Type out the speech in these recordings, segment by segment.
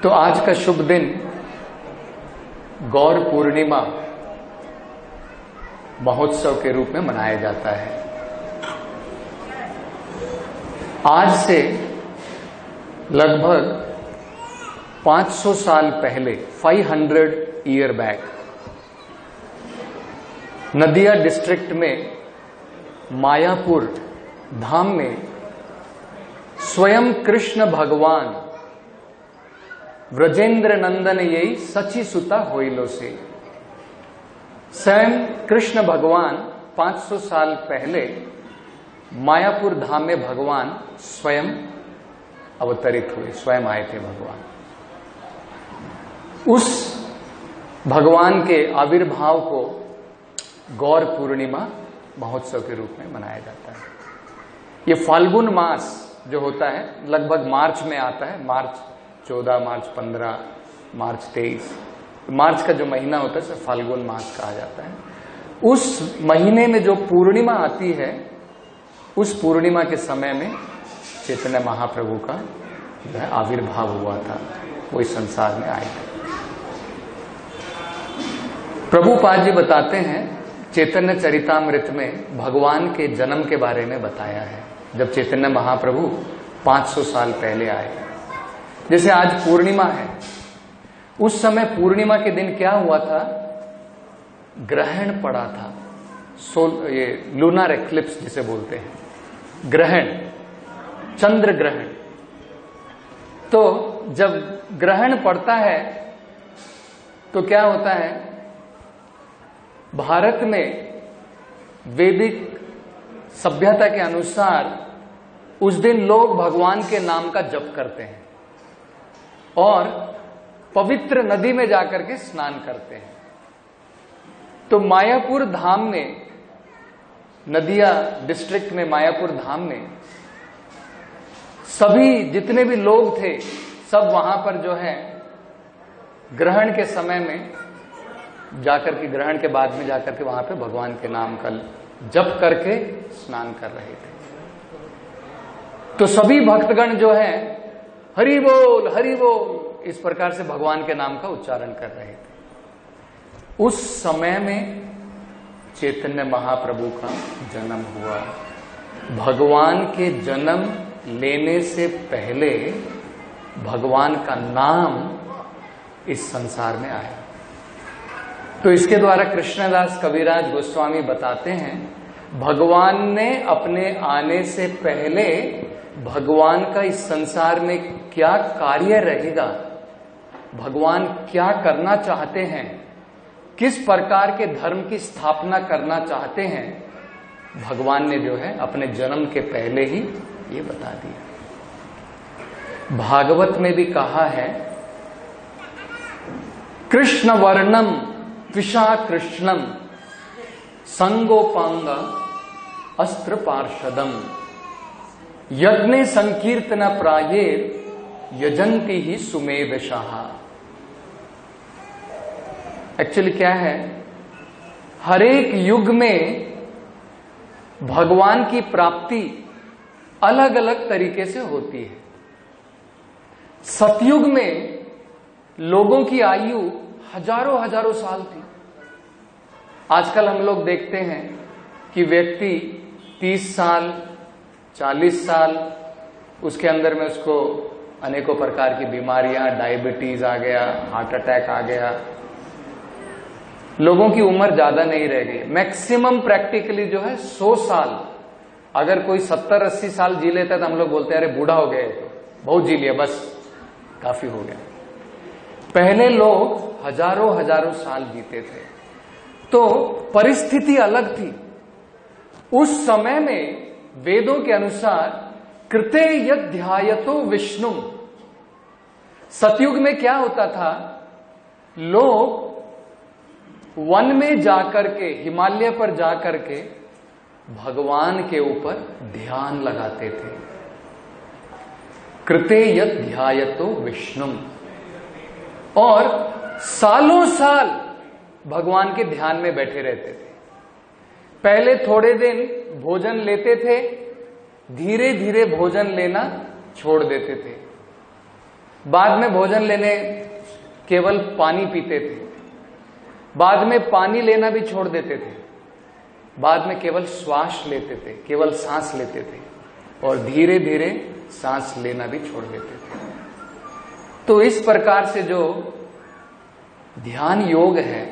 तो आज का शुभ दिन गौर पूर्णिमा महोत्सव के रूप में मनाया जाता है। आज से लगभग 500 साल पहले 500 ईयर बैक नदिया डिस्ट्रिक्ट में मायापुर धाम में स्वयं कृष्ण भगवान व्रजेंद्र नंदन यही सची सुता होइलो से, स्वयं कृष्ण भगवान 500 साल पहले मायापुर धाम में भगवान स्वयं अवतरित हुए, स्वयं आए थे भगवान। उस भगवान के आविर्भाव को गौर पूर्णिमा महोत्सव के रूप में मनाया जाता है। ये फाल्गुन मास जो होता है लगभग मार्च में आता है, मार्च 14, मार्च 15, मार्च 23, मार्च का जो महीना होता है उसे फाल्गुन मास कहा जाता है। उस महीने में जो पूर्णिमा आती है, उस पूर्णिमा के समय में चैतन्य महाप्रभु का जो है आविर्भाव हुआ था, वो इस संसार में आए थे। प्रभुपाद जी बताते हैं चैतन्य चरितामृत में भगवान के जन्म के बारे में बताया है। जब चैतन्य महाप्रभु 500 साल पहले आए, जैसे आज पूर्णिमा है, उस समय पूर्णिमा के दिन क्या हुआ था, ग्रहण पड़ा था। ये लूनर एक्लिप्स जिसे बोलते हैं, ग्रहण, चंद्र ग्रहण। तो जब ग्रहण पड़ता है तो क्या होता है, भारत में वैदिक सभ्यता के अनुसार उस दिन लोग भगवान के नाम का जप करते हैं और पवित्र नदी में जाकर के स्नान करते हैं। तो मायापुर धाम में, नदिया डिस्ट्रिक्ट में मायापुर धाम में सभी जितने भी लोग थे, सब वहां पर जो है ग्रहण के समय में जाकर के, ग्रहण के बाद में जाकर के वहां पे भगवान के नाम का जप करके स्नान कर रहे थे। तो सभी भक्तगण जो है हरि बोल इस प्रकार से भगवान के नाम का उच्चारण कर रहे थे। उस समय में चैतन्य महाप्रभु का जन्म हुआ। भगवान के जन्म लेने से पहले भगवान का नाम इस संसार में आया। तो इसके द्वारा कृष्णदास कविराज गोस्वामी बताते हैं, भगवान ने अपने आने से पहले भगवान का इस संसार में क्या कार्य रहेगा, भगवान क्या करना चाहते हैं, किस प्रकार के धर्म की स्थापना करना चाहते हैं, भगवान ने जो है अपने जन्म के पहले ही ये बता दिया। भागवत में भी कहा है, कृष्ण वर्णम विशा कृष्णम संगोपांग अस्त्र पार्षदम यज्ञ संकीर्तन प्राये यजंती ही सुमेधशाह। एक्चुअली क्या है, हर एक युग में भगवान की प्राप्ति अलग अलग तरीके से होती है। सतयुग में लोगों की आयु हजारों साल थी। आजकल हम लोग देखते हैं कि व्यक्ति 30 साल 40 साल, उसके अंदर में उसको अनेकों प्रकार की बीमारियां, डायबिटीज आ गया, हार्ट अटैक आ गया, लोगों की उम्र ज्यादा नहीं रह गई। मैक्सिमम प्रैक्टिकली जो है 100 साल। अगर कोई 70-80 साल जी लेता है तो हम लोग बोलते हैं अरे बूढ़ा हो गए, तो बहुत जी लिया, बस काफी हो गया। पहले लोग हजारों साल जीते थे, तो परिस्थिति अलग थी। उस समय में वेदों के अनुसार कृते यध्यायतो विष्णु, सतयुग में क्या होता था, लोग वन में जाकर के, हिमालय पर जाकर के भगवान के ऊपर ध्यान लगाते थे। कृते यध्यायतो विष्णु, और सालों साल भगवान के ध्यान में बैठे रहते थे। पहले थोड़े दिन भोजन लेते थे, धीरे धीरे भोजन लेना छोड़ देते थे। बाद में भोजन लेने केवल पानी पीते थे, बाद में पानी लेना भी छोड़ देते थे, बाद में केवल श्वास लेते थे, केवल सांस लेते थे, और धीरे धीरे सांस लेना भी छोड़ देते थे। तो इस प्रकार से जो ध्यान योग है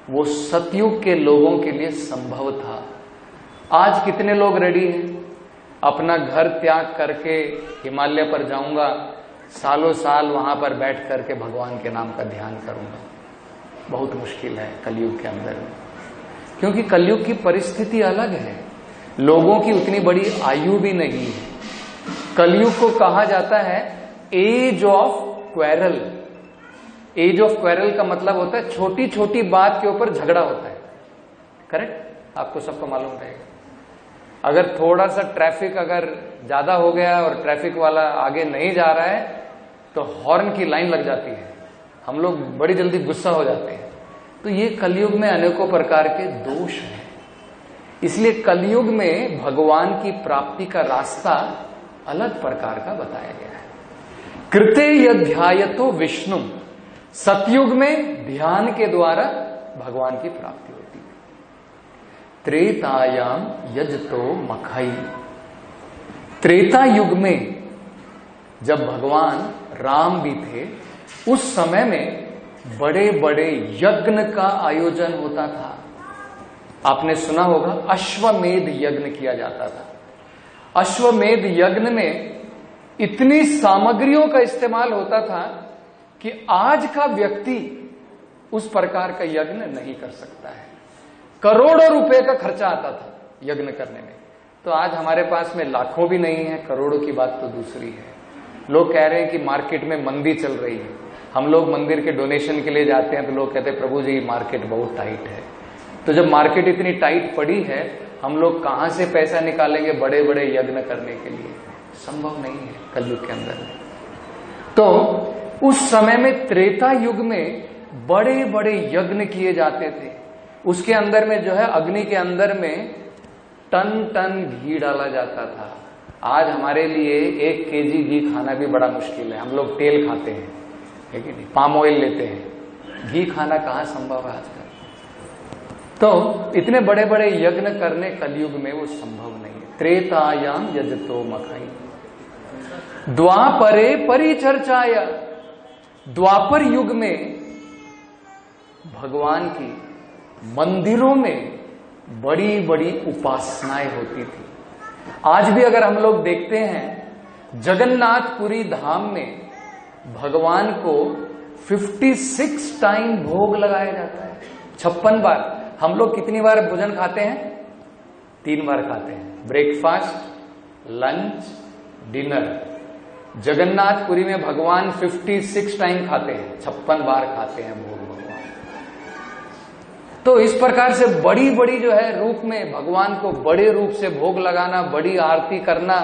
वो सतयुग के लोगों के लिए संभव था। आज कितने लोग रेडी हैं अपना घर त्याग करके हिमालय पर जाऊंगा, सालों साल वहां पर बैठ करके भगवान के नाम का ध्यान करूंगा? बहुत मुश्किल है कलयुग के अंदर में, क्योंकि कलयुग की परिस्थिति अलग है, लोगों की उतनी बड़ी आयु भी नहीं है। कलयुग को कहा जाता है age of quarrel. Age of quarrel का मतलब होता है छोटी छोटी बात के ऊपर झगड़ा होता है। करेक्ट? आपको सबको मालूम रहेगा। अगर थोड़ा सा ट्रैफिक अगर ज्यादा हो गया और ट्रैफिक वाला आगे नहीं जा रहा है तो हॉर्न की लाइन लग जाती है, हम लोग बड़ी जल्दी गुस्सा हो जाते हैं। तो ये कलयुग में अनेकों प्रकार के दोष हैं। इसलिए कलयुग में भगवान की प्राप्ति का रास्ता अलग प्रकार का बताया गया है। कृते यध्यायतो विष्णु, सतयुग में ध्यान के द्वारा भगवान की प्राप्ति होती है। त्रेतायाम यजतो मखई, त्रेता युग में जब भगवान राम भी थे उस समय में बड़े बड़े यज्ञ का आयोजन होता था। आपने सुना होगा अश्वमेध यज्ञ किया जाता था। अश्वमेध यज्ञ में इतनी सामग्रियों का इस्तेमाल होता था कि आज का व्यक्ति उस प्रकार का यज्ञ नहीं कर सकता है। करोड़ों रुपए का खर्चा आता था यज्ञ करने में। तो आज हमारे पास में लाखों भी नहीं है, करोड़ों की बात तो दूसरी है। लोग कह रहे हैं कि मार्केट में मंदी चल रही है। हम लोग मंदिर के डोनेशन के लिए जाते हैं तो लोग कहते हैं प्रभु जी मार्केट बहुत टाइट है। तो जब मार्केट इतनी टाइट पड़ी है, हम लोग कहां से पैसा निकालेंगे बड़े बड़े यज्ञ करने के लिए? संभव नहीं है कलयुग के अंदर। तो उस समय में त्रेता युग में बड़े बड़े यज्ञ किए जाते थे। उसके अंदर में जो है अग्नि के अंदर में टन टन घी डाला जाता था। आज हमारे लिए 1 केजी घी खाना भी बड़ा मुश्किल है। हम लोग तेल खाते हैं, है कि नहीं? पाम ऑयल लेते हैं, घी खाना कहां संभव है आजकल? तो इतने बड़े बड़े यज्ञ करने कलयुग में वो संभव नहीं है। त्रेतायाम यजतो मखई, द्वापरे परिचर्चाय, द्वापर युग में भगवान की मंदिरों में बड़ी बड़ी उपासनाएं होती थी। आज भी अगर हम लोग देखते हैं जगन्नाथपुरी धाम में भगवान को 56 टाइम भोग लगाया जाता है, 56 बार। हम लोग कितनी बार भोजन खाते हैं? 3 बार खाते हैं, ब्रेकफास्ट, लंच, डिनर। जगन्नाथपुरी में भगवान 56 टाइम खाते हैं, 56 बार खाते हैं भोग भगवान। तो इस प्रकार से बड़ी बड़ी जो है रूप में भगवान को बड़े रूप से भोग लगाना, बड़ी आरती करना,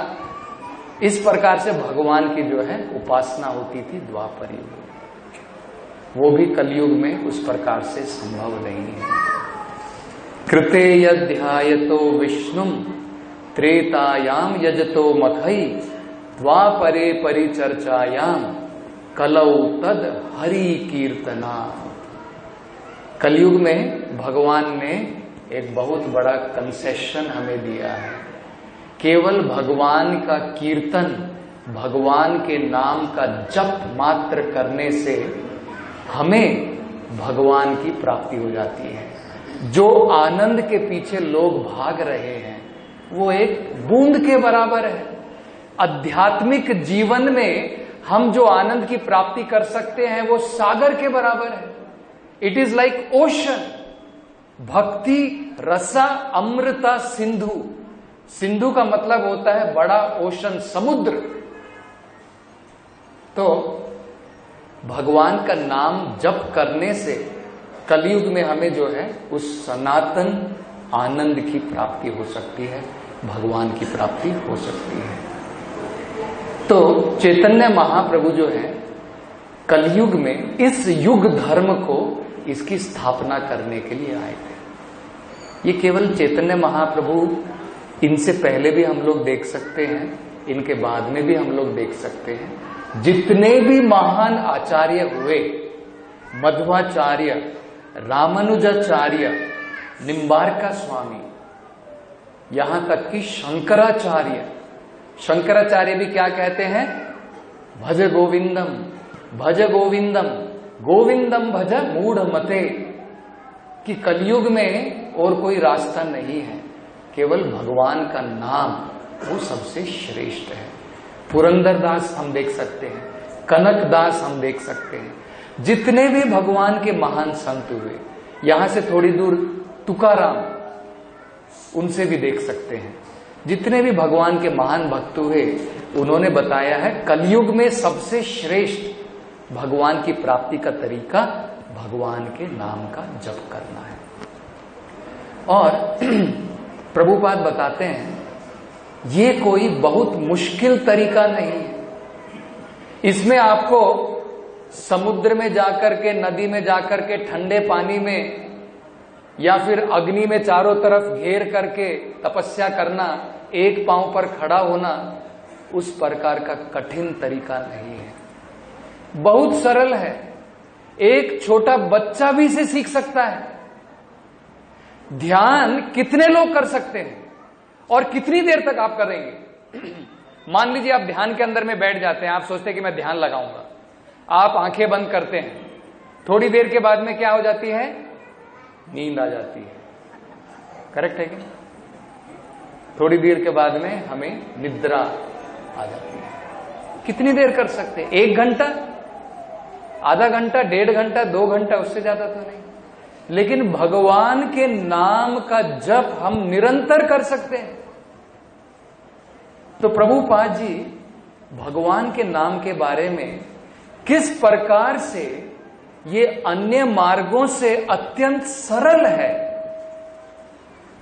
इस प्रकार से भगवान की जो है उपासना होती थी द्वापर युग में। वो भी कलयुग में उस प्रकार से संभव नहीं है। कृते यध्यायतो विष्णुम त्रेतायाम यजतो मखई द्वापरे परिचर्चायाम कलौ तद हरि कीर्तना। कलयुग में भगवान ने एक बहुत बड़ा कंसेशन हमें दिया है। केवल भगवान का कीर्तन, भगवान के नाम का जप मात्र करने से हमें भगवान की प्राप्ति हो जाती है। जो आनंद के पीछे लोग भाग रहे हैं वो एक बूंद के बराबर है। आध्यात्मिक जीवन में हम जो आनंद की प्राप्ति कर सकते हैं वो सागर के बराबर है। It is like ocean. भक्ति रसा अमृता सिंधु। सिंधु का मतलब होता है बड़ा ओशन, समुद्र। तो भगवान का नाम जप करने से कलयुग में हमें जो है उस सनातन आनंद की प्राप्ति हो सकती है, भगवान की प्राप्ति हो सकती है। तो चैतन्य महाप्रभु जो है कलयुग में इस युग धर्म को, इसकी स्थापना करने के लिए आए थे। ये केवल चैतन्य महाप्रभु, इनसे पहले भी हम लोग देख सकते हैं, इनके बाद में भी हम लोग देख सकते हैं। जितने भी महान आचार्य हुए, मध्वाचार्य, रामानुजाचार्य, निम्बार्का स्वामी, यहां तक कि शंकराचार्य, शंकराचार्य भी क्या कहते हैं? भज गोविंदम, भज गोविंदम, गोविंदम भज मूढ़ मते, कि कलयुग में और कोई रास्ता नहीं है, केवल भगवान का नाम वो सबसे श्रेष्ठ है। पुरंदरदास हम देख सकते हैं, कनकदास हम देख सकते हैं, जितने भी भगवान के महान संत हुए, यहां से थोड़ी दूर तुकाराम, उनसे भी देख सकते हैं, जितने भी भगवान के महान भक्त हुए, उन्होंने बताया है कलयुग में सबसे श्रेष्ठ भगवान की प्राप्ति का तरीका भगवान के नाम का जप करना है। और प्रभुपाद बताते हैं ये कोई बहुत मुश्किल तरीका नहीं है। इसमें आपको समुद्र में जाकर के, नदी में जाकर के, ठंडे पानी में या फिर अग्नि में चारों तरफ घेर करके तपस्या करना, एक पांव पर खड़ा होना, उस प्रकार का कठिन तरीका नहीं है, बहुत सरल है। एक छोटा बच्चा भी इसे सीख सकता है। ध्यान कितने लोग कर सकते हैं और कितनी देर तक आप करेंगे? मान लीजिए आप ध्यान के अंदर में बैठ जाते हैं, आप सोचते हैं कि मैं ध्यान लगाऊंगा, आप आंखें बंद करते हैं, थोड़ी देर के बाद में क्या हो जाती है? नींद आ जाती है। करेक्ट है क्या? थोड़ी देर के बाद में हमें निद्रा आ जाती है। कितनी देर कर सकते हैं? 1 घंटा, आधा घंटा, 1.5 घंटा, 2 घंटा, उससे ज्यादा तो नहीं। लेकिन भगवान के नाम का जप हम निरंतर कर सकते हैं। तो प्रभुपाद जी भगवान के नाम के बारे में किस प्रकार से ये अन्य मार्गों से अत्यंत सरल है,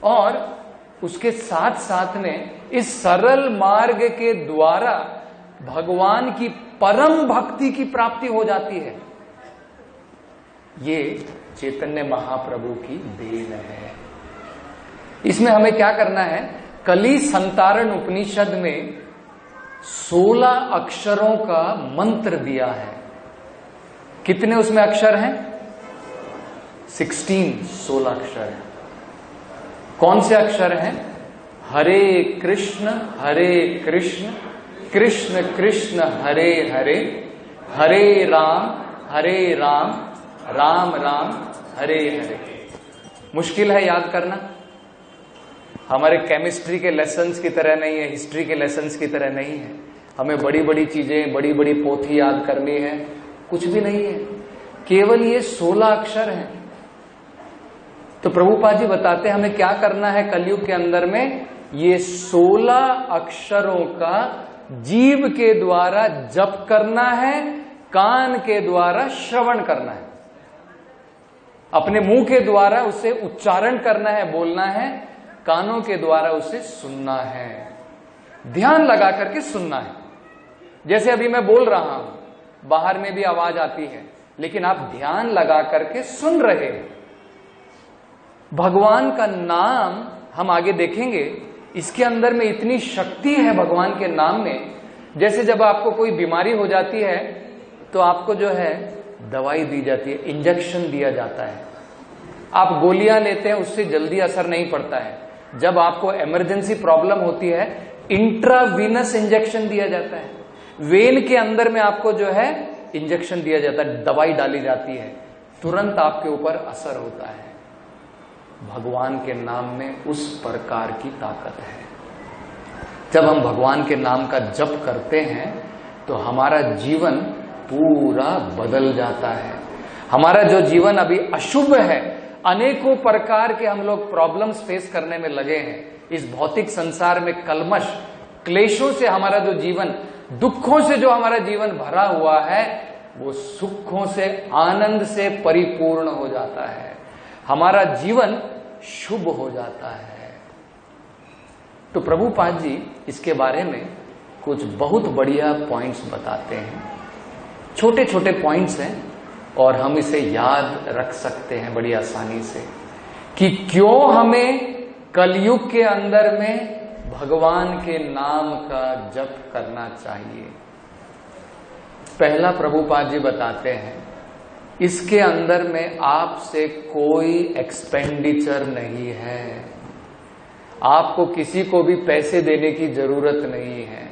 और उसके साथ साथ में इस सरल मार्ग के द्वारा भगवान की परम भक्ति की प्राप्ति हो जाती है, ये चैतन्य महाप्रभु की देन है। इसमें हमें क्या करना है? कली संतारण उपनिषद में 16 अक्षरों का मंत्र दिया है। कितने उसमें अक्षर हैं? 16 अक्षर हैं। कौन से अक्षर हैं? हरे कृष्ण कृष्ण कृष्ण हरे हरे, हरे राम राम राम हरे हरे। मुश्किल है याद करना? हमारे केमिस्ट्री के लेसन्स की तरह नहीं है, हिस्ट्री के लेसन्स की तरह नहीं है। हमें बड़ी बड़ी चीजें, बड़ी बड़ी पोथी याद करनी है, कुछ भी नहीं है। केवल ये 16 अक्षर हैं। तो प्रभुपाद जी बताते हैं हमें क्या करना है कलयुग के अंदर में? ये 16 अक्षरों का जीव के द्वारा जप करना है, कान के द्वारा श्रवण करना है, अपने मुंह के द्वारा उसे उच्चारण करना है, बोलना है, कानों के द्वारा उसे सुनना है, ध्यान लगा करके सुनना है। जैसे अभी मैं बोल रहा हूं, बाहर में भी आवाज आती है, लेकिन आप ध्यान लगा करके सुन रहे हैं। भगवान का नाम हम आगे देखेंगे, इसके अंदर में इतनी शक्ति है भगवान के नाम में। जैसे जब आपको कोई बीमारी हो जाती है तो आपको जो है दवाई दी जाती है, इंजेक्शन दिया जाता है, आप गोलियां लेते हैं, उससे जल्दी असर नहीं पड़ता है। जब आपको इमरजेंसी प्रॉब्लम होती है, इंट्रावीनस इंजेक्शन दिया जाता है, वेन के अंदर में आपको जो है इंजेक्शन दिया जाता है, दवाई डाली जाती है, तुरंत आपके ऊपर असर होता है। भगवान के नाम में उस प्रकार की ताकत है। जब हम भगवान के नाम का जप करते हैं तो हमारा जीवन पूरा बदल जाता है। हमारा जो जीवन अभी अशुभ है, अनेकों प्रकार के हम लोग प्रॉब्लम्स फेस करने में लगे हैं, इस भौतिक संसार में कलमश क्लेशों से हमारा जो जीवन, दुखों से जो हमारा जीवन भरा हुआ है, वो सुखों से, आनंद से परिपूर्ण हो जाता है। हमारा जीवन शुभ हो जाता है। तो प्रभुपाद जी इसके बारे में कुछ बहुत बढ़िया पॉइंट्स बताते हैं। छोटे छोटे पॉइंट्स हैं और हम इसे याद रख सकते हैं बड़ी आसानी से कि क्यों हमें कलयुग के अंदर में भगवान के नाम का जप करना चाहिए। पहला प्रभुपाद जी बताते हैं, इसके अंदर में आपसे कोई एक्सपेंडिचर नहीं है, आपको किसी को भी पैसे देने की जरूरत नहीं है।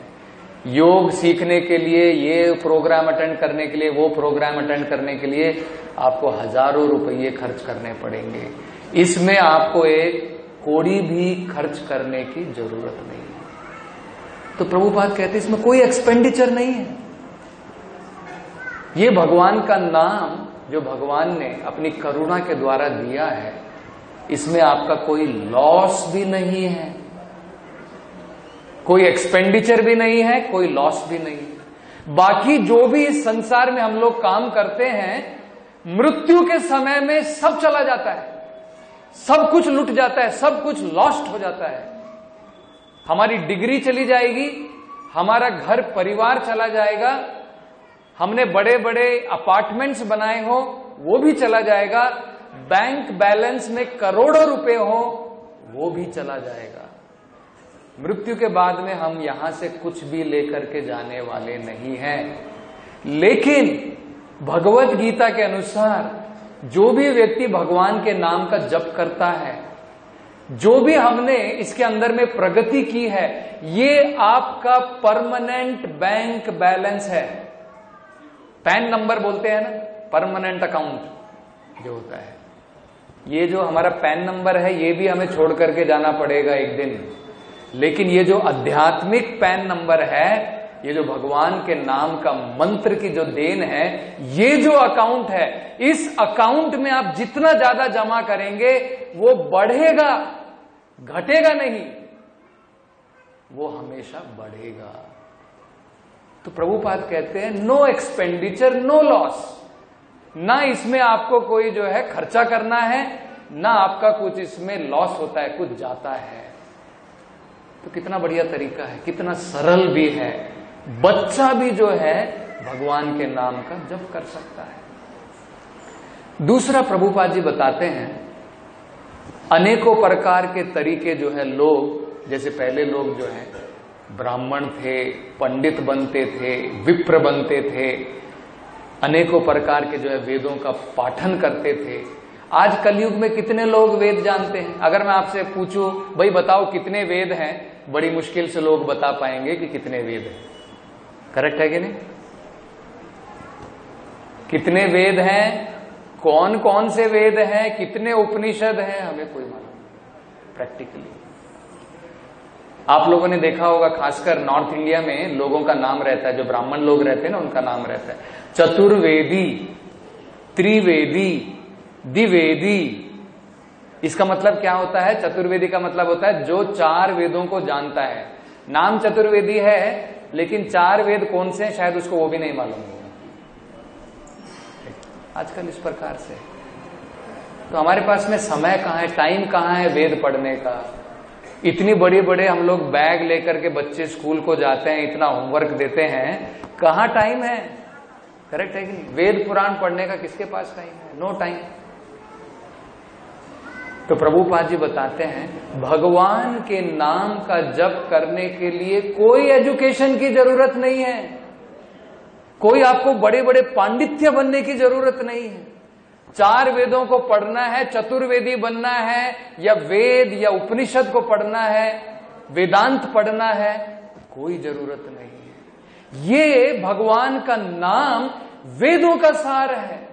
योग सीखने के लिए, ये प्रोग्राम अटेंड करने के लिए, वो प्रोग्राम अटेंड करने के लिए आपको हजारों रुपये खर्च करने पड़ेंगे। इसमें आपको एक कौड़ी भी खर्च करने की जरूरत नहीं है। तो प्रभुपाद कहते हैं इसमें कोई एक्सपेंडिचर नहीं है। ये भगवान का नाम जो भगवान ने अपनी करुणा के द्वारा दिया है, इसमें आपका कोई लॉस भी नहीं है, कोई एक्सपेंडिचर भी नहीं है, कोई लॉस भी नहीं है। बाकी जो भी इस संसार में हम लोग काम करते हैं, मृत्यु के समय में सब चला जाता है, सब कुछ लुट जाता है, सब कुछ लॉस्ट हो जाता है। हमारी डिग्री चली जाएगी, हमारा घर परिवार चला जाएगा, हमने बड़े बड़े अपार्टमेंट्स बनाए हो वो भी चला जाएगा, बैंक बैलेंस में करोड़ों रुपए हो वो भी चला जाएगा। मृत्यु के बाद में हम यहां से कुछ भी लेकर के जाने वाले नहीं हैं। लेकिन भगवत गीता के अनुसार जो भी व्यक्ति भगवान के नाम का जप करता है, जो भी हमने इसके अंदर में प्रगति की है, ये आपका परमानेंट बैंक बैलेंस है। पैन नंबर बोलते हैं ना, परमानेंट अकाउंट जो होता है, ये जो हमारा पैन नंबर है ये भी हमें छोड़ करके जाना पड़ेगा एक दिन। लेकिन ये जो आध्यात्मिक पैन नंबर है, ये जो भगवान के नाम का मंत्र की जो देन है, ये जो अकाउंट है, इस अकाउंट में आप जितना ज्यादा जमा करेंगे वो बढ़ेगा, घटेगा नहीं, वो हमेशा बढ़ेगा। तो प्रभुपाद कहते हैं नो एक्सपेंडिचर नो लॉस, ना इसमें आपको कोई जो है खर्चा करना है, ना आपका कुछ इसमें लॉस होता है, कुछ जाता है। तो कितना बढ़िया तरीका है, कितना सरल भी है। बच्चा भी जो है भगवान के नाम का जप कर सकता है। दूसरा प्रभुपाद जी बताते हैं, अनेकों प्रकार के तरीके जो है लोग, जैसे पहले लोग जो है ब्राह्मण थे, पंडित बनते थे, विप्र बनते थे, अनेकों प्रकार के जो है वेदों का पाठन करते थे। आज कलयुग में कितने लोग वेद जानते हैं? अगर मैं आपसे पूछूं भाई बताओ कितने वेद हैं, बड़ी मुश्किल से लोग बता पाएंगे कि कितने वेद हैं। करेक्ट है कि नहीं? कितने वेद हैं, कौन कौन से वेद हैं, कितने उपनिषद हैं, हमें कोई मालूम नहीं प्रैक्टिकली। आप लोगों ने देखा होगा खासकर नॉर्थ इंडिया में लोगों का नाम रहता है, जो ब्राह्मण लोग रहते हैं ना उनका नाम रहता है चतुर्वेदी, त्रिवेदी, द्विवेदी। इसका मतलब क्या होता है? चतुर्वेदी का मतलब होता है जो 4 वेदों को जानता है। नाम चतुर्वेदी है, लेकिन 4 वेद कौन से हैं शायद उसको वो भी नहीं मालूम होगा आजकल इस प्रकार से। तो हमारे पास में समय कहाँ है, टाइम कहाँ है वेद पढ़ने का? इतनी बड़ी बड़े हम लोग बैग लेकर के बच्चे स्कूल को जाते हैं, इतना होमवर्क देते हैं, कहाँ टाइम है? करेक्ट है कि नहीं? वेद पुराण पढ़ने का किसके पास टाइम है? No time. तो प्रभुपाद जी बताते हैं भगवान के नाम का जप करने के लिए कोई एजुकेशन की जरूरत नहीं है, कोई आपको बड़े बड़े पांडित्य बनने की जरूरत नहीं है। 4 वेदों को पढ़ना है, चतुर्वेदी बनना है, या वेद या उपनिषद को पढ़ना है, वेदांत पढ़ना है, कोई जरूरत नहीं है। ये भगवान का नाम वेदों का सार है।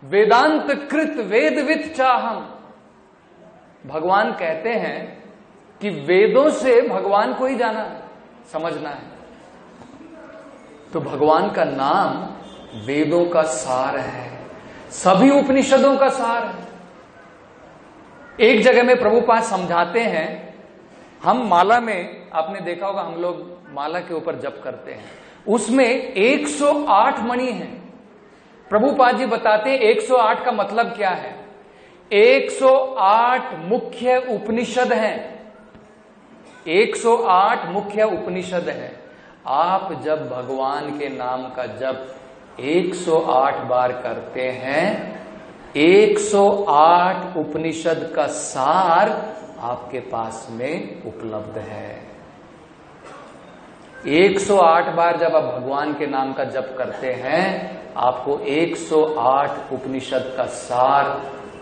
वेदांत कृत वेदविद चाहम। भगवान कहते हैं कि वेदों से भगवान को ही जाना है, समझना है। तो भगवान का नाम वेदों का सार है, सभी उपनिषदों का सार है। एक जगह में प्रभुपाद समझाते हैं, हम माला में आपने देखा होगा, हम लोग माला के ऊपर जप करते हैं, उसमें 108 मणि हैं। प्रभुपाद जी बताते हैं 108 का मतलब क्या है। 108 मुख्य उपनिषद हैं, 108 मुख्य उपनिषद हैं। आप जब भगवान के नाम का जप 108 बार करते हैं, 108 उपनिषद का सार आपके पास में उपलब्ध है। 108 बार जब आप भगवान के नाम का जप करते हैं, आपको 108 उपनिषद का सार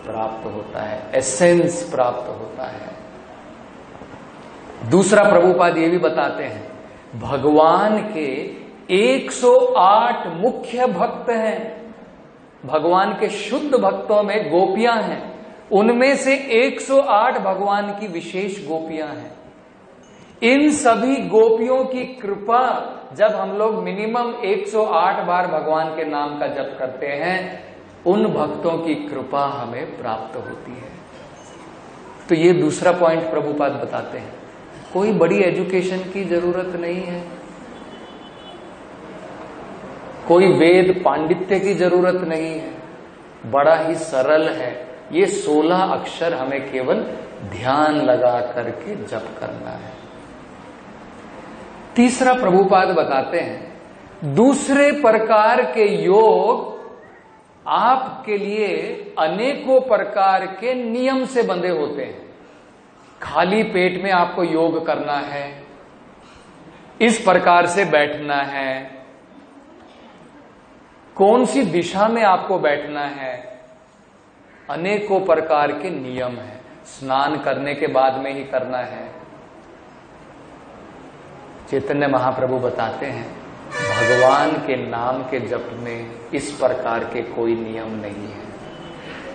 प्राप्त होता है, एसेंस प्राप्त होता है। दूसरा प्रभुपाद ये भी बताते हैं, भगवान के 108 मुख्य भक्त हैं। भगवान के शुद्ध भक्तों में गोपियां हैं, उनमें से 108 भगवान की विशेष गोपियां हैं। इन सभी गोपियों की कृपा जब हम लोग मिनिमम 108 बार भगवान के नाम का जप करते हैं, उन भक्तों की कृपा हमें प्राप्त होती है। तो ये दूसरा पॉइंट प्रभुपाद बताते हैं। कोई बड़ी एजुकेशन की जरूरत नहीं है, कोई वेद पांडित्य की जरूरत नहीं है, बड़ा ही सरल है। ये 16 अक्षर हमें केवल ध्यान लगा करके जप करना है। तीसरा प्रभुपाद बताते हैं, दूसरे प्रकार के योग आपके लिए अनेकों प्रकार के नियम से बंधे होते हैं। खाली पेट में आपको योग करना है, इस प्रकार से बैठना है, कौन सी दिशा में आपको बैठना है, अनेकों प्रकार के नियम हैं। स्नान करने के बाद में ही करना है। चैतन्य महाप्रभु बताते हैं, भगवान के नाम के जप में इस प्रकार के कोई नियम नहीं है।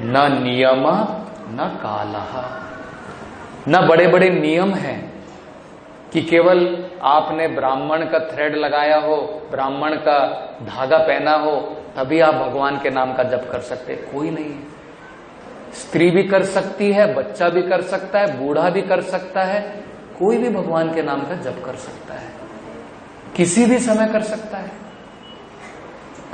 न नियम न कालः, न बड़े बड़े नियम हैं कि केवल आपने ब्राह्मण का थ्रेड लगाया हो, ब्राह्मण का धागा पहना हो, तभी आप भगवान के नाम का जप कर सकते। कोई नहीं है। स्त्री भी कर सकती है, बच्चा भी कर सकता है, बूढ़ा भी कर सकता है, कोई भी भगवान के नाम का जप कर सकता है, किसी भी समय कर सकता है।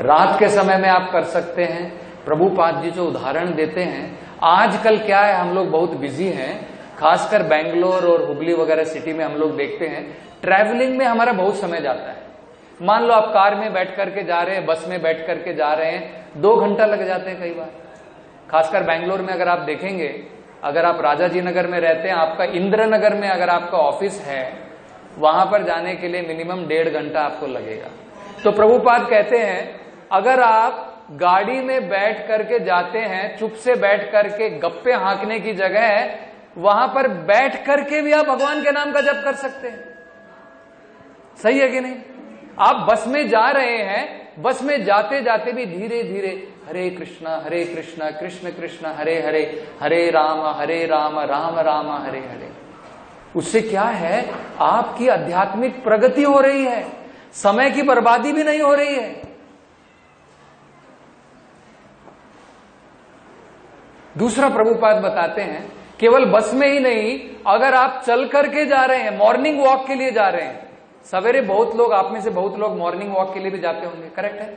रात के समय में आप कर सकते हैं। प्रभुपाद जी जो उदाहरण देते हैं, आजकल क्या है, हम लोग बहुत बिजी हैं, खासकर बेंगलोर और हुबली वगैरह सिटी में हम लोग देखते हैं, ट्रैवलिंग में हमारा बहुत समय जाता है। मान लो आप कार में बैठ करके जा रहे हैं, बस में बैठ करके जा रहे हैं, 2 घंटा लग जाते हैं कई बार। खासकर बेंगलोर में अगर आप देखेंगे, अगर आप राजाजी नगर में रहते हैं, आपका इंद्र नगर में अगर आपका ऑफिस है, वहां पर जाने के लिए मिनिमम 1.5 घंटा आपको लगेगा। तो प्रभुपाद कहते हैं, अगर आप गाड़ी में बैठ करके जाते हैं, चुप से बैठ करके गप्पे हाँकने की जगह वहां पर बैठ करके भी आप भगवान के नाम का जप कर सकते हैं। सही है कि नहीं? आप बस में जा रहे हैं, बस में जाते जाते भी धीरे धीरे हरे कृष्णा कृष्ण कृष्ण हरे हरे, हरे राम राम राम हरे हरे। उससे क्या है, आपकी आध्यात्मिक प्रगति हो रही है, समय की बर्बादी भी नहीं हो रही है। दूसरा प्रभुपाद बताते हैं, केवल बस में ही नहीं, अगर आप चल करके जा रहे हैं, मॉर्निंग वॉक के लिए जा रहे हैं, सवेरे बहुत लोग, आप में से बहुत लोग मॉर्निंग वॉक के लिए भी जाते होंगे, करेक्ट है?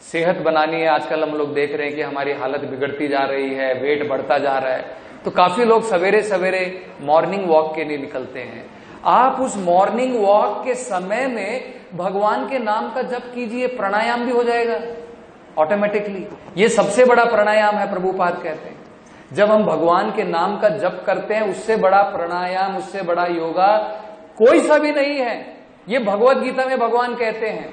सेहत बनानी है, आजकल हम लोग देख रहे हैं कि हमारी हालत बिगड़ती जा रही है, वेट बढ़ता जा रहा है, तो काफी लोग सवेरे सवेरे मॉर्निंग वॉक के लिए निकलते हैं। आप उस मॉर्निंग वॉक के समय में भगवान के नाम का जप कीजिए, प्राणायाम भी हो जाएगा ऑटोमेटिकली। ये सबसे बड़ा प्राणायाम है, प्रभुपाद कहते हैं। जब हम भगवान के नाम का जप करते हैं, उससे बड़ा प्राणायाम, उससे बड़ा योगा कोई सा भी नहीं है। ये भगवत गीता में भगवान कहते हैं,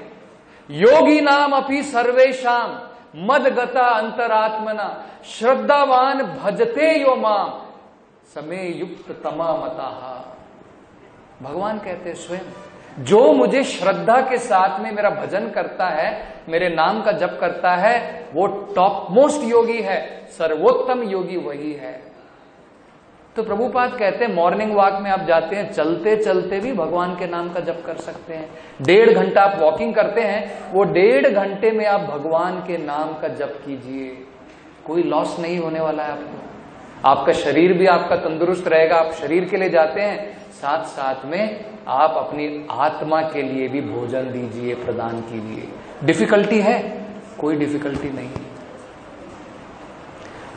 योगी नाम अपि सर्वेशाम मदगता अंतरात्मना श्रद्धावान भजते यो माम समे युक्त तमा मताहा। भगवान कहते हैं स्वयं, जो मुझे श्रद्धा के साथ में मेरा भजन करता है, मेरे नाम का जप करता है, वो टॉप मोस्ट योगी है, सर्वोत्तम योगी वही है। तो प्रभुपाद कहते हैं, मॉर्निंग वॉक में आप जाते हैं, चलते चलते भी भगवान के नाम का जप कर सकते हैं। 1.5 घंटा आप वॉकिंग करते हैं, वो 1.5 घंटे में आप भगवान के नाम का जप कीजिए, कोई लॉस नहीं होने वाला है आपको। आपका शरीर भी आपका तंदुरुस्त रहेगा, आप शरीर के लिए जाते हैं, साथ साथ में आप अपनी आत्मा के लिए भी भोजन दीजिए, प्रदान कीजिए। डिफिकल्टी है? कोई डिफिकल्टी नहीं।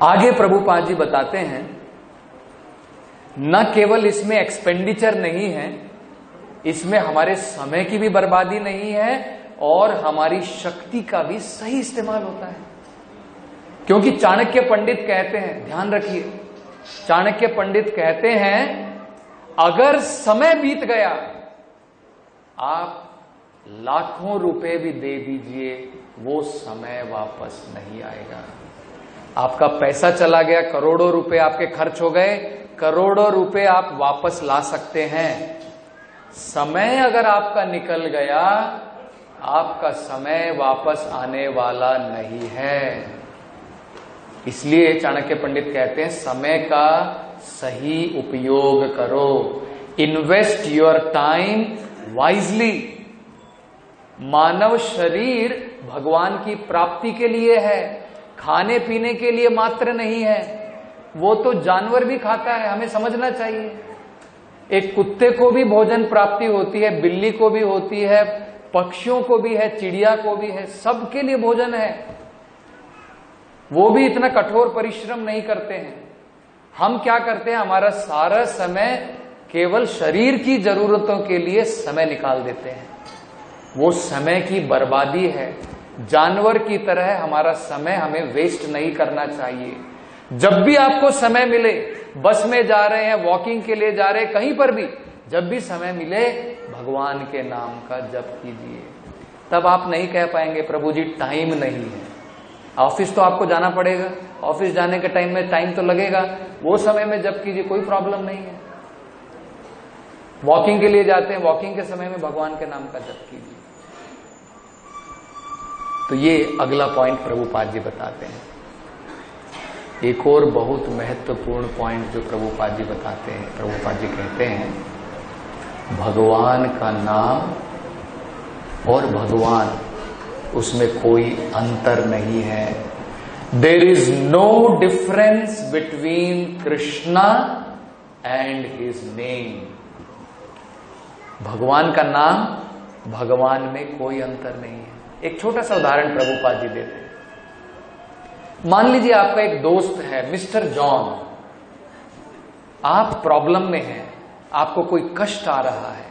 आगे प्रभुपाद जी बताते हैं, न केवल इसमें एक्सपेंडिचर नहीं है, इसमें हमारे समय की भी बर्बादी नहीं है और हमारी शक्ति का भी सही इस्तेमाल होता है। क्योंकि चाणक्य पंडित कहते हैं, ध्यान रखिए, चाणक्य पंडित कहते हैं, अगर समय बीत गया आप लाखों रुपए भी दे दीजिए, वो समय वापस नहीं आएगा। आपका पैसा चला गया, करोड़ों रुपए आपके खर्च हो गए, करोड़ों रुपए आप वापस ला सकते हैं। समय अगर आपका निकल गया, आपका समय वापस आने वाला नहीं है। इसलिए चाणक्य पंडित कहते हैं समय का सही उपयोग करो, इन्वेस्ट योर टाइम वाइजली। मानव शरीर भगवान की प्राप्ति के लिए है, खाने पीने के लिए मात्र नहीं है। वो तो जानवर भी खाता है, हमें समझना चाहिए। एक कुत्ते को भी भोजन प्राप्ति होती है, बिल्ली को भी होती है, पक्षियों को भी है, चिड़िया को भी है, सबके लिए भोजन है। वो भी इतना कठोर परिश्रम नहीं करते हैं। हम क्या करते हैं, हमारा सारा समय केवल शरीर की जरूरतों के लिए समय निकाल देते हैं। वो समय की बर्बादी है। जानवर की तरह हमारा समय हमें वेस्ट नहीं करना चाहिए। जब भी आपको समय मिले, बस में जा रहे हैं, वॉकिंग के लिए जा रहे हैं, कहीं पर भी जब भी समय मिले, भगवान के नाम का जप कीजिए। तब आप नहीं कह पाएंगे प्रभु जी टाइम नहीं है। ऑफिस तो आपको जाना पड़ेगा, ऑफिस जाने के टाइम में टाइम तो लगेगा, वो समय में जप कीजिए, कोई प्रॉब्लम नहीं है। वॉकिंग के लिए जाते हैं, वॉकिंग के समय में भगवान के नाम का जप कीजिए। तो ये अगला पॉइंट प्रभुपाद जी बताते हैं। एक और बहुत महत्वपूर्ण पॉइंट जो प्रभुपाद जी बताते हैं, प्रभुपाद जी कहते हैं भगवान का नाम और भगवान, उसमें कोई अंतर नहीं है। There is no difference between Krishna and his name. भगवान का नाम, भगवान में कोई अंतर नहीं है। एक छोटा सा उदाहरण प्रभुपाद जी देते हैं। मान लीजिए आपका एक दोस्त है मिस्टर जॉन, आप प्रॉब्लम में हैं, आपको कोई कष्ट आ रहा है,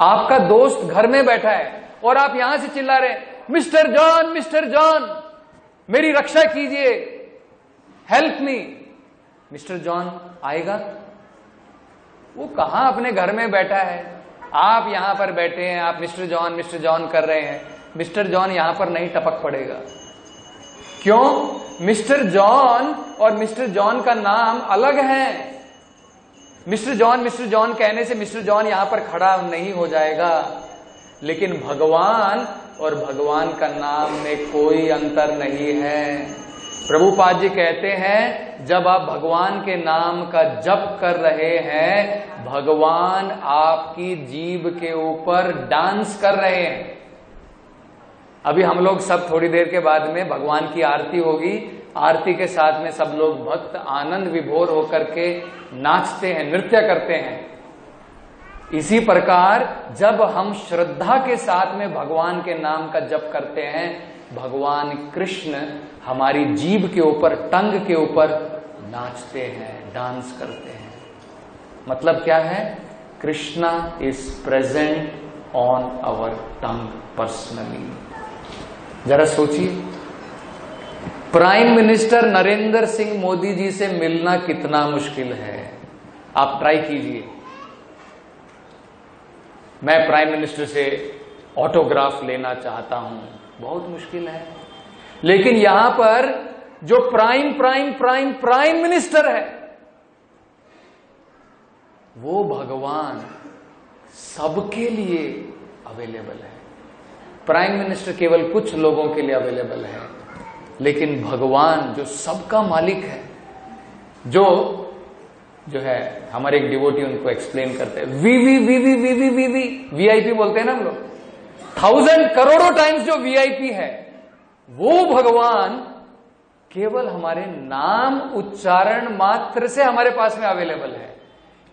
आपका दोस्त घर में बैठा है और आप यहां से चिल्ला रहे हैं मिस्टर जॉन मेरी रक्षा कीजिए, हेल्प मी। मिस्टर जॉन आएगा? वो कहां अपने घर में बैठा है, आप यहां पर बैठे हैं, आप मिस्टर जॉन कर रहे हैं, मिस्टर जॉन यहां पर नहीं टपक पड़ेगा। क्यों? मिस्टर जॉन और मिस्टर जॉन का नाम अलग है। मिस्टर जॉन कहने से मिस्टर जॉन यहां पर खड़ा नहीं हो जाएगा। लेकिन भगवान और भगवान का नाम में कोई अंतर नहीं है। प्रभुपाद जी कहते हैं जब आप भगवान के नाम का जप कर रहे हैं, भगवान आपकी जीभ के ऊपर डांस कर रहे हैं। अभी हम लोग सब थोड़ी देर के बाद में भगवान की आरती होगी, आरती के साथ में सब लोग भक्त आनंद विभोर होकर के नाचते हैं, नृत्य करते हैं। इसी प्रकार जब हम श्रद्धा के साथ में भगवान के नाम का जप करते हैं, भगवान कृष्ण हमारी जीभ के ऊपर, टंग के ऊपर नाचते हैं, डांस करते हैं। मतलब क्या है? Krishna is present on our tongue personally. जरा सोचिए, प्राइम मिनिस्टर नरेंद्र सिंह मोदी जी से मिलना कितना मुश्किल है। आप ट्राई कीजिए। मैं प्राइम मिनिस्टर से ऑटोग्राफ लेना चाहता हूं, बहुत मुश्किल है। लेकिन यहां पर जो प्राइम मिनिस्टर है, वो भगवान सबके लिए अवेलेबल है। प्राइम मिनिस्टर केवल कुछ लोगों के लिए अवेलेबल है, लेकिन भगवान जो सबका मालिक है, जो है हमारे एक डिवोटी उनको एक्सप्लेन करते हैं, वीआईपी बोलते हैं ना हम लोग, 1000 करोड़ों टाइम्स जो वीआईपी है, वो भगवान केवल हमारे नाम उच्चारण मात्र से हमारे पास में अवेलेबल है।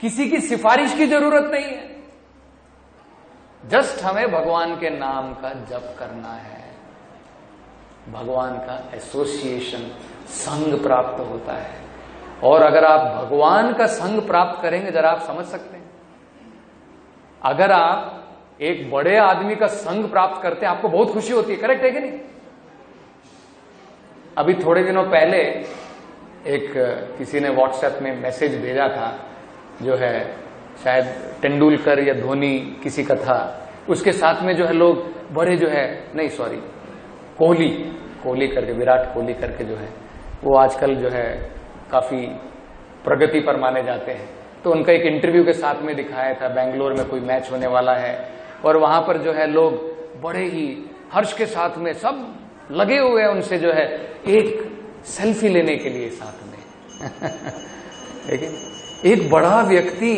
किसी की सिफारिश की जरूरत नहीं है। जस्ट हमें भगवान के नाम का जप करना है, भगवान का एसोसिएशन, संग प्राप्त होता है। और अगर आप भगवान का संग प्राप्त करेंगे, जरा आप समझ सकते हैं, अगर आप एक बड़े आदमी का संग प्राप्त करते हैं, आपको बहुत खुशी होती है। करेक्ट है कि नहीं? अभी थोड़े दिनों पहले एक किसी ने व्हाट्सएप में मैसेज भेजा था, जो है शायद तेंदुलकर या धोनी किसी का था, उसके साथ में जो है लोग बड़े जो है, नहीं सॉरी, कोहली करके, विराट कोहली करके जो है वो आजकल जो है काफी प्रगति पर माने जाते हैं। तो उनका एक इंटरव्यू के साथ में दिखाया था, बेंगलोर में कोई मैच होने वाला है और वहां पर जो है लोग बड़े ही हर्ष के साथ में सब लगे हुए हैं उनसे जो है एक सेल्फी लेने के लिए साथ में। लेकिन एक बड़ा व्यक्ति,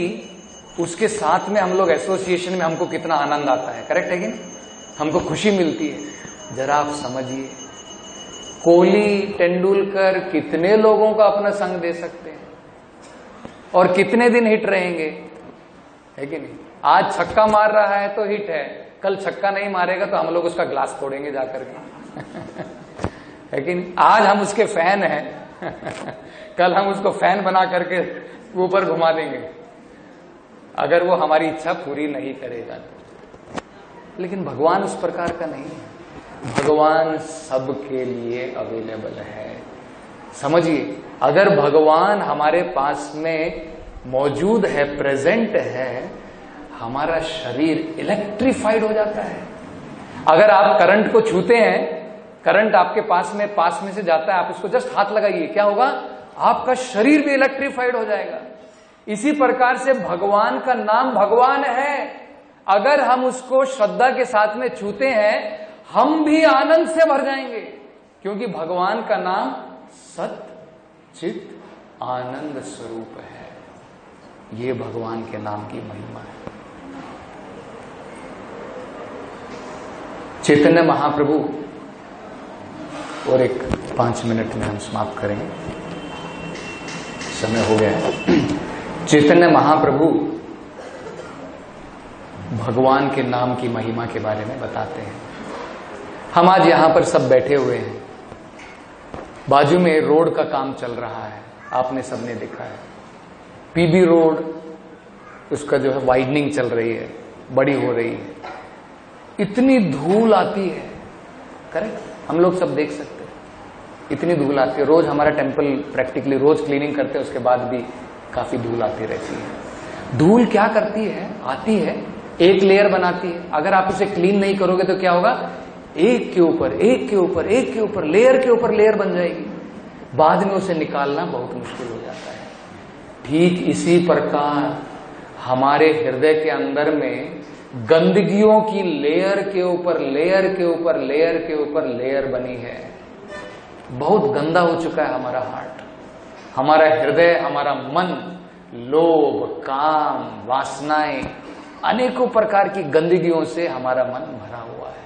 उसके साथ में हम लोग एसोसिएशन में हमको कितना आनंद आता है, करेक्ट है कि नहीं? हमको खुशी मिलती है। जरा आप समझिए, कोहली, तेंदुलकर कितने लोगों का अपना संग दे सकते हैं और कितने दिन हिट रहेंगे, है कि नहीं? आज छक्का मार रहा है तो हिट है, कल छक्का नहीं मारेगा तो हम लोग उसका ग्लास तोड़ेंगे जाकर के। है कि नहीं? आज हम उसके फैन हैं, कल हम उसको फैन बना करके ऊपर घुमा देंगे अगर वो हमारी इच्छा पूरी नहीं करेगा तो। लेकिन भगवान उस प्रकार का नहीं है। भगवान सबके लिए अवेलेबल है। समझिए, अगर भगवान हमारे पास में मौजूद है, प्रेजेंट है, हमारा शरीर इलेक्ट्रीफाइड हो जाता है। अगर आप करंट को छूते हैं, करंट आपके पास में से जाता है, आप इसको जस्ट हाथ लगाइए, क्या होगा? आपका शरीर भी इलेक्ट्रीफाइड हो जाएगा। इसी प्रकार से भगवान का नाम भगवान है, अगर हम उसको श्रद्धा के साथ में छूते हैं, हम भी आनंद से भर जाएंगे, क्योंकि भगवान का नाम सत चित आनंद स्वरूप है। ये भगवान के नाम की महिमा है। चैतन्य महाप्रभु, और एक 5 मिनट में हम समाप्त करेंगे, समय हो गया है। चैतन्य महाप्रभु भगवान के नाम की महिमा के बारे में बताते हैं। हम आज यहां पर सब बैठे हुए हैं, बाजू में रोड का काम चल रहा है, आपने सबने देखा है। पीबी रोड, उसका जो है वाइडनिंग चल रही है, बड़ी हो रही है, इतनी धूल आती है, करेक्ट? हम लोग सब देख सकते हैं, इतनी धूल आती है। रोज हमारा टेम्पल प्रैक्टिकली रोज क्लीनिंग करते हैं, उसके बाद भी काफी धूल आती रहती है। धूल क्या करती है? आती है, एक लेयर बनाती है। अगर आप उसे क्लीन नहीं करोगे तो क्या होगा? एक के ऊपर एक के ऊपर एक के ऊपर लेयर के ऊपर लेयर बन जाएगी, बाद में उसे निकालना बहुत मुश्किल हो जाता है। ठीक इसी प्रकार हमारे हृदय के अंदर में गंदगियों की लेयर के ऊपर लेयर के ऊपर लेयर के ऊपर लेयर बनी है। बहुत गंदा हो चुका है हमारा हार्ट, हमारा हृदय, हमारा मन, लोभ, काम, वासनाएं, अनेकों प्रकार की गंदगियों से हमारा मन भरा हुआ है।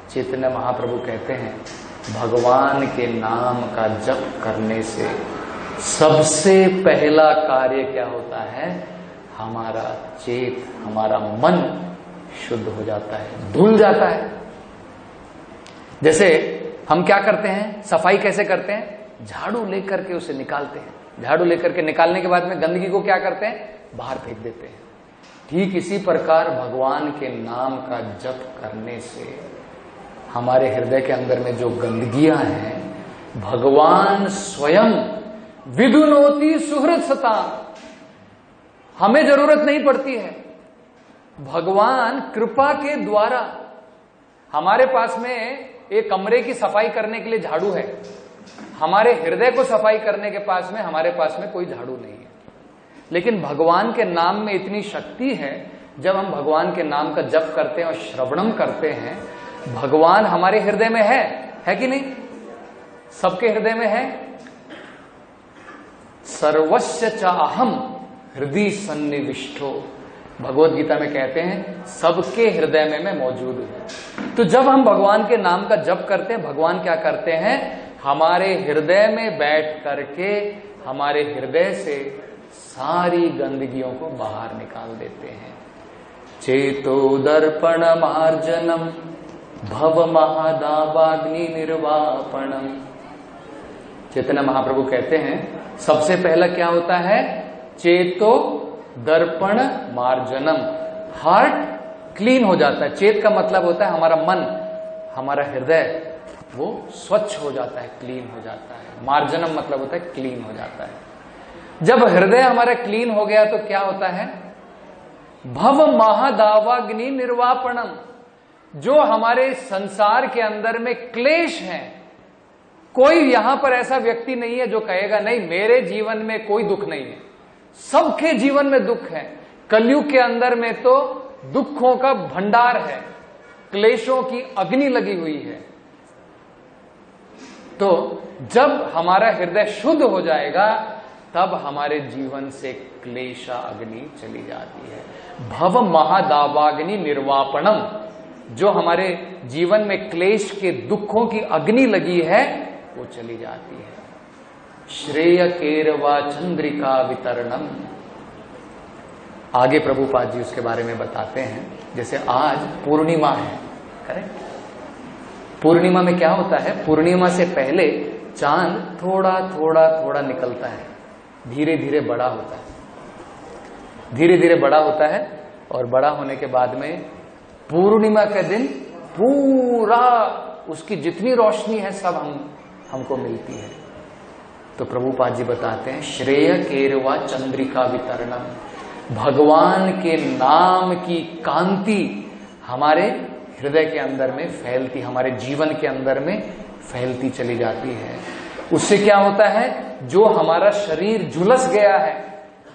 चैतन्य महाप्रभु कहते हैं, भगवान के नाम का जप करने से सबसे पहला कार्य क्या होता है? हमारा चेत, हमारा मन शुद्ध हो जाता है, धुल जाता है। जैसे हम क्या करते हैं, सफाई कैसे करते हैं? झाड़ू लेकर के उसे निकालते हैं। झाड़ू लेकर के निकालने के बाद में गंदगी को क्या करते हैं? बाहर फेंक देते हैं। ठीक इसी प्रकार भगवान के नाम का जप करने से हमारे हृदय के अंदर में जो गंदगियां हैं, भगवान स्वयं विदुनोति सुहृद सता, हमें जरूरत नहीं पड़ती है। भगवान कृपा के द्वारा, हमारे पास में एक कमरे की सफाई करने के लिए झाड़ू है, हमारे हृदय को सफाई करने के पास में हमारे पास में कोई झाड़ू नहीं है। लेकिन भगवान के नाम में इतनी शक्ति है, जब हम भगवान के नाम का जप करते हैं और श्रवणम करते हैं, भगवान हमारे हृदय में है कि नहीं? सबके हृदय में है। सर्वस्य चाहम हृदय सन्निविष्टो, भगवत गीता में कहते हैं सबके हृदय में मैं मौजूद हूं। तो जब हम भगवान के नाम का जप करते हैं, भगवान क्या करते हैं? हमारे हृदय में बैठ करके हमारे हृदय से सारी गंदगियों को बाहर निकाल देते हैं। चेतो दर्पण मार्जनम भव महादावाग्नि निर्वापणम। चैतन्य महाप्रभु कहते हैं सबसे पहला क्या होता है? चेतो दर्पण मार्जनम, हार्ट क्लीन हो जाता है। चेत का मतलब होता है हमारा मन, हमारा हृदय, वो स्वच्छ हो जाता है, क्लीन हो जाता है। मार्जनम मतलब होता है क्लीन हो जाता है। जब हृदय हमारा क्लीन हो गया तो क्या होता है? भव महादावाग्नि निर्वापणम, जो हमारे संसार के अंदर में क्लेश है। कोई यहां पर ऐसा व्यक्ति नहीं है जो कहेगा नहीं मेरे जीवन में कोई दुख नहीं है, सबके जीवन में दुख है। कलयुग के अंदर में तो दुखों का भंडार है, क्लेशों की अग्नि लगी हुई है। तो जब हमारा हृदय शुद्ध हो जाएगा तब हमारे जीवन से क्लेशा अग्नि चली जाती है। भव महादावाग्नि निर्वापणम, जो हमारे जीवन में क्लेश के दुखों की अग्नि लगी है वो चली जाती है। श्रेय केरवा चंद्रिका वितरणम, आगे प्रभुपाद जी उसके बारे में बताते हैं। जैसे आज पूर्णिमा है, करेक्ट? पूर्णिमा में क्या होता है, पूर्णिमा से पहले चांद थोड़ा थोड़ा थोड़ा निकलता है, धीरे धीरे बड़ा होता है, धीरे धीरे बड़ा होता है, और बड़ा होने के बाद में पूर्णिमा के दिन पूरा उसकी जितनी रोशनी है सब हमको मिलती है। तो प्रभुपाद जी बताते हैं श्रेय केरवा चंद्रिका वितरणम, भगवान के नाम की कांति हमारे हृदय के अंदर में फैलती, हमारे जीवन के अंदर में फैलती चली जाती है। उससे क्या होता है, जो हमारा शरीर झुलस गया है,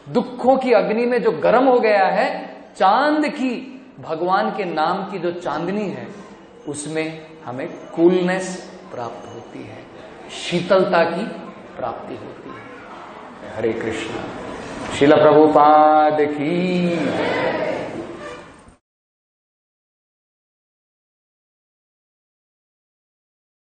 दुखों की अग्नि में जो गर्म हो गया है, चांद की, भगवान के नाम की जो चांदनी है उसमें हमें कूलनेस प्राप्त होती है, शीतलता की प्राप्ति होती है। हरे कृष्ण। श्रील प्रभुपाद की।